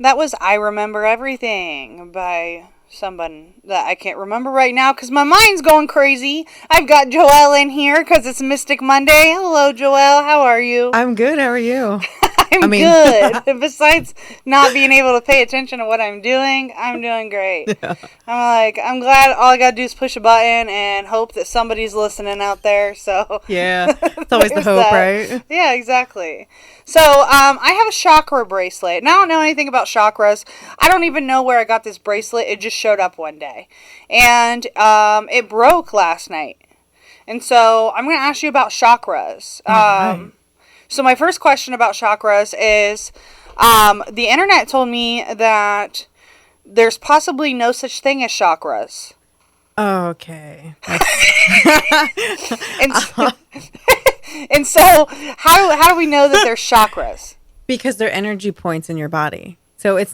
That was I Remember Everything by someone that I can't remember right now because my mind's going crazy. I've got JoElle in here because it's Mystic Monday. Hello, JoElle. How are you? I'm good. How are you? I'm good. Besides not being able to pay attention to what I'm doing great. Yeah. I'm glad all I gotta do is push a button and hope that somebody's listening out there. So Yeah. It's always the hope, right? Yeah, exactly. So I have a chakra bracelet. And I don't know anything about chakras. I don't even know where I got this bracelet. It just showed up one day. And it broke last night. And so I'm going to ask you about chakras. Right. So my first question about chakras is, the internet told me that there's possibly no such thing as chakras. Okay. And so, and so how do we know that there's chakras? Because they're energy points in your body. So it's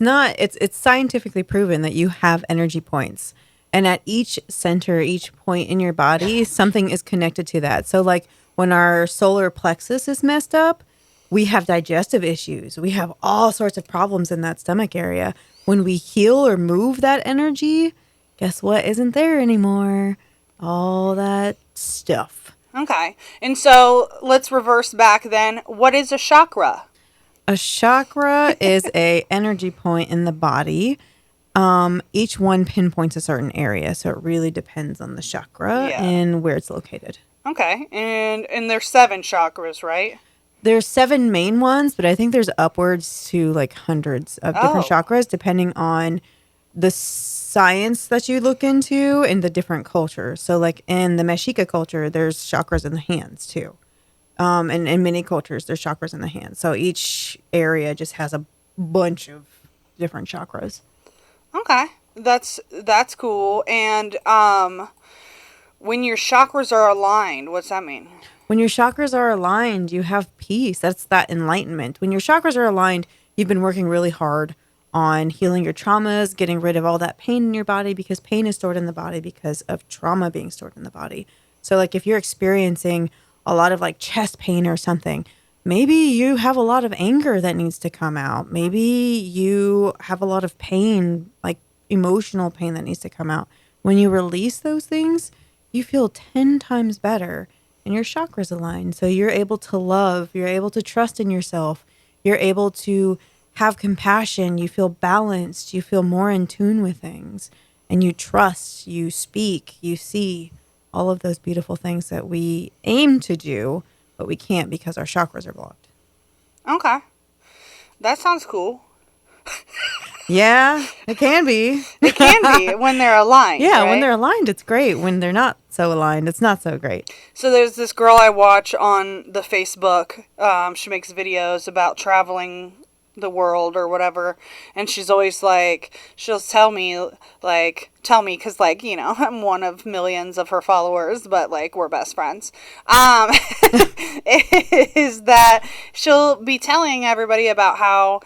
scientifically proven that you have energy points. And at each center, each point in your body, something is connected to that. So like when our solar plexus is messed up, we have digestive issues. We have all sorts of problems in that stomach area. When we heal or move that energy, guess what isn't there anymore? All that stuff. Okay. And so let's reverse back then. What is a chakra? A chakra is a energy point in the body. Each one pinpoints a certain area, so it really depends on the chakra and where it's located. Okay. And there's 7 chakras, right? There's 7 main ones, but I think there's upwards to like hundreds of different chakras depending on the science that you look into and the different cultures. So like in the Mexica culture, there's chakras in the hands too. And in many cultures, there's chakras in the hands. So each area just has a bunch of different chakras. Okay. That's cool. And when your chakras are aligned, what's that mean? When your chakras are aligned, you have peace. That's that enlightenment. When your chakras are aligned, you've been working really hard on healing your traumas, getting rid of all that pain in your body because pain is stored in the body because of trauma being stored in the body. So like if you're experiencing a lot of like chest pain or something, maybe you have a lot of anger that needs to come out. Maybe you have a lot of pain, like emotional pain that needs to come out. When you release those things, you feel 10 times better and your chakras align. So you're able to love, you're able to trust in yourself, you're able to have compassion, you feel balanced, you feel more in tune with things, and you trust, you speak, you see all of those beautiful things that we aim to do, but we can't because our chakras are blocked. Okay. That sounds cool. Yeah, it can be. It can be when they're aligned. Yeah, right? when they're aligned, it's great. When they're not so aligned, it's not so great. So there's this girl I watch on the Facebook. She makes videos about traveling the world or whatever, and she's always like, she'll tell me because like, you know, I'm one of millions of her followers, but like we're best friends, is that she'll be telling everybody about how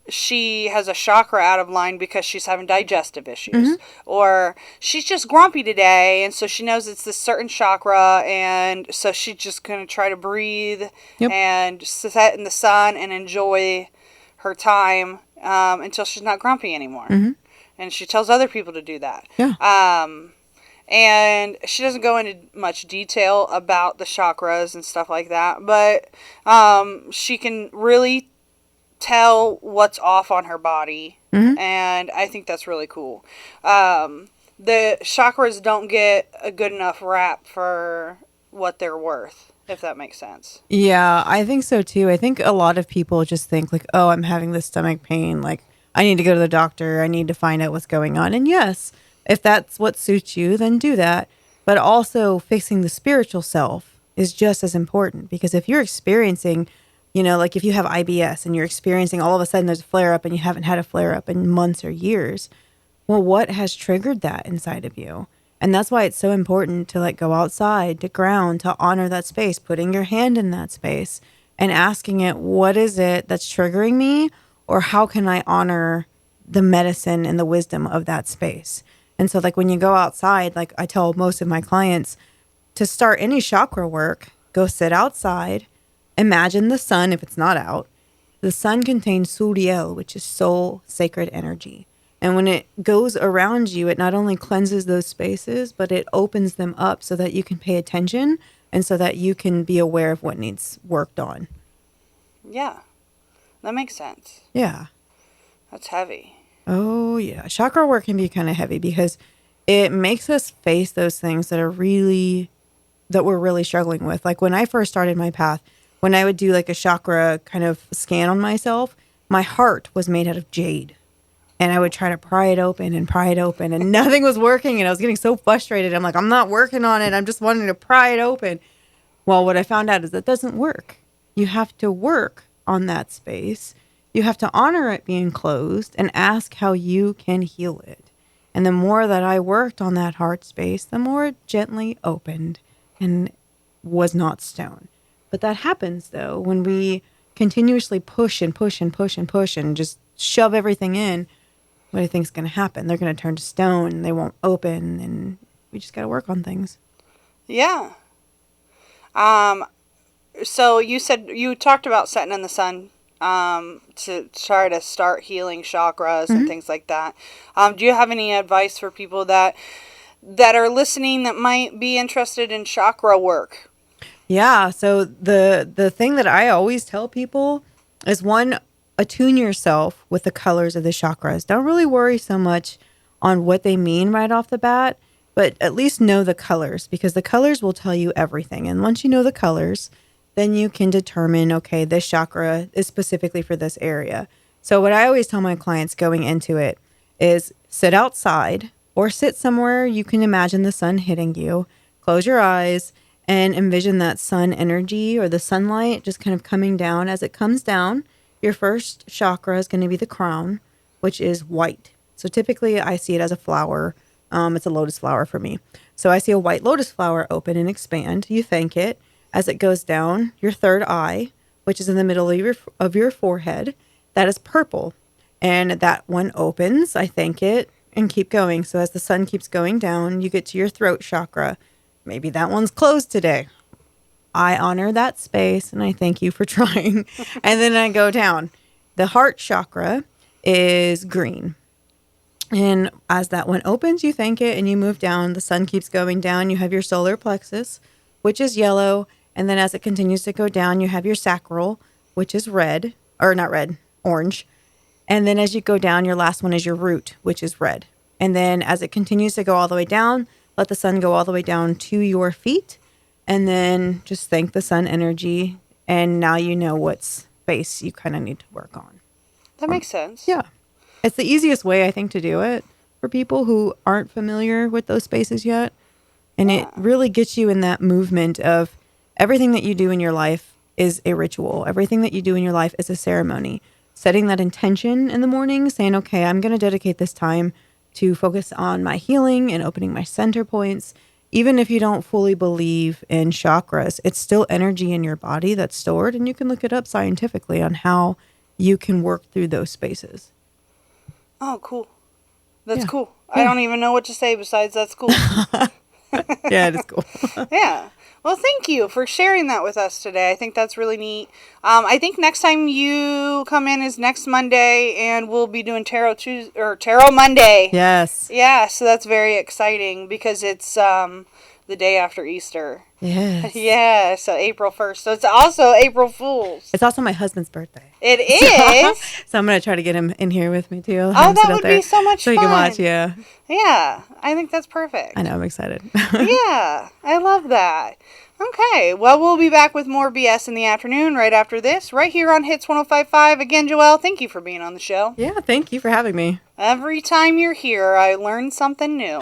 she has a chakra out of line because she's having digestive issues, or she's just grumpy today, and so she knows it's this certain chakra, and so she's just going to try to breathe and sit in the sun and enjoy her time until she's not grumpy anymore. And she tells other people to do that. And she doesn't go into much detail about the chakras and stuff like that, but she can really tell what's off on her body, and I think that's really cool. The chakras don't get a good enough rap for what they're worth, if that makes sense. Yeah, I think so too. I think a lot of people just think like, oh, I'm having this stomach pain, like I need to go to the doctor, I need to find out what's going on. And yes, if that's what suits you, then do that. But also fixing the spiritual self is just as important, because if you're experiencing, you know, like if you have IBS and you're experiencing all of a sudden there's a flare up and you haven't had a flare up in months or years, well, what has triggered that inside of you? And that's why it's so important to like go outside, to ground, to honor that space, putting your hand in that space and asking it, what is it that's triggering me? Or how can I honor the medicine and the wisdom of that space? And so like when you go outside, like I tell most of my clients, to start any chakra work, go sit outside, imagine the sun if it's not out, the sun contains Suriel, which is soul sacred energy. And when it goes around you, it not only cleanses those spaces, but it opens them up so that you can pay attention and so that you can be aware of what needs worked on. Yeah, that makes sense. Yeah. That's heavy. Oh, yeah. Chakra work can be kind of heavy because it makes us face those things that we're really struggling with. Like when I first started my path, when I would do like a chakra kind of scan on myself, my heart was made out of jade. And I would try to pry it open and nothing was working. And I was getting so frustrated. I'm like, I'm not working on it. I'm just wanting to pry it open. Well, what I found out is that doesn't work. You have to work on that space. You have to honor it being closed and ask how you can heal it. And the more that I worked on that heart space, the more it gently opened and was not stone. But that happens, though, when we continuously push and push and push and push and just shove everything in. What do you think is going to happen? They're going to turn to stone. They won't open. And we just got to work on things. Yeah. So you talked about setting in the sun to try to start healing chakras and things like that. Do you have any advice for people that are listening that might be interested in chakra work? Yeah. So the thing that I always tell people is, one, attune yourself with the colors of the chakras. Don't really worry so much on what they mean right off the bat, but at least know the colors, because the colors will tell you everything. And once you know the colors, then you can determine, okay, this chakra is specifically for this area. So what I always tell my clients going into it is sit outside or sit somewhere you can imagine the sun hitting you. Close your eyes and envision that sun energy or the sunlight just kind of coming down. As it comes down, your first chakra is going to be the crown, which is white. So typically I see it as a flower. It's a lotus flower for me. So I see a white lotus flower open and expand. You thank it. As it goes down, your third eye, which is in the middle of your forehead, that is purple. And that one opens. I thank it and keep going. So as the sun keeps going down, you get to your throat chakra. Maybe that one's closed today. I honor that space and I thank you for trying. And then I go down. The heart chakra is green. And as that one opens, you thank it and you move down. The sun keeps going down. You have your solar plexus, which is yellow. And then as it continues to go down, you have your sacral, which is red, or not red, orange. And then as you go down, your last one is your root, which is red. And then as it continues to go all the way down, let the sun go all the way down to your feet. And then just thank the sun energy. And now you know what space you kind of need to work on. That makes sense. Yeah. It's the easiest way, I think, to do it for people who aren't familiar with those spaces yet. And it really gets you in that movement of everything that you do in your life is a ritual. Everything that you do in your life is a ceremony. Setting that intention in the morning, saying, okay, I'm going to dedicate this time to focus on my healing and opening my center points. Even if you don't fully believe in chakras, it's still energy in your body that's stored, and you can look it up scientifically on how you can work through those spaces. Oh, cool. That's cool. Yeah. I don't even know what to say besides that's cool. Yeah, it is cool. Yeah. Well, thank you for sharing that with us today. I think that's really neat. I think next time you come in is next Monday, and we'll be doing Tarot Tuesday or Tarot Monday. Yes. Yeah, so that's very exciting because it's the day after Easter. Yes. Yeah, so April 1st. So it's also April Fool's. It's also my husband's birthday. It is? So I'm going to try to get him in here with me, too. Oh, that would be so much fun. So he can watch, yeah. Yeah, I think that's perfect. I know, I'm excited. Yeah, I love that. Okay, well, we'll be back with more BS in the afternoon right after this, right here on Hits 105.5. Again, JoElle, thank you for being on the show. Yeah, thank you for having me. Every time you're here, I learn something new.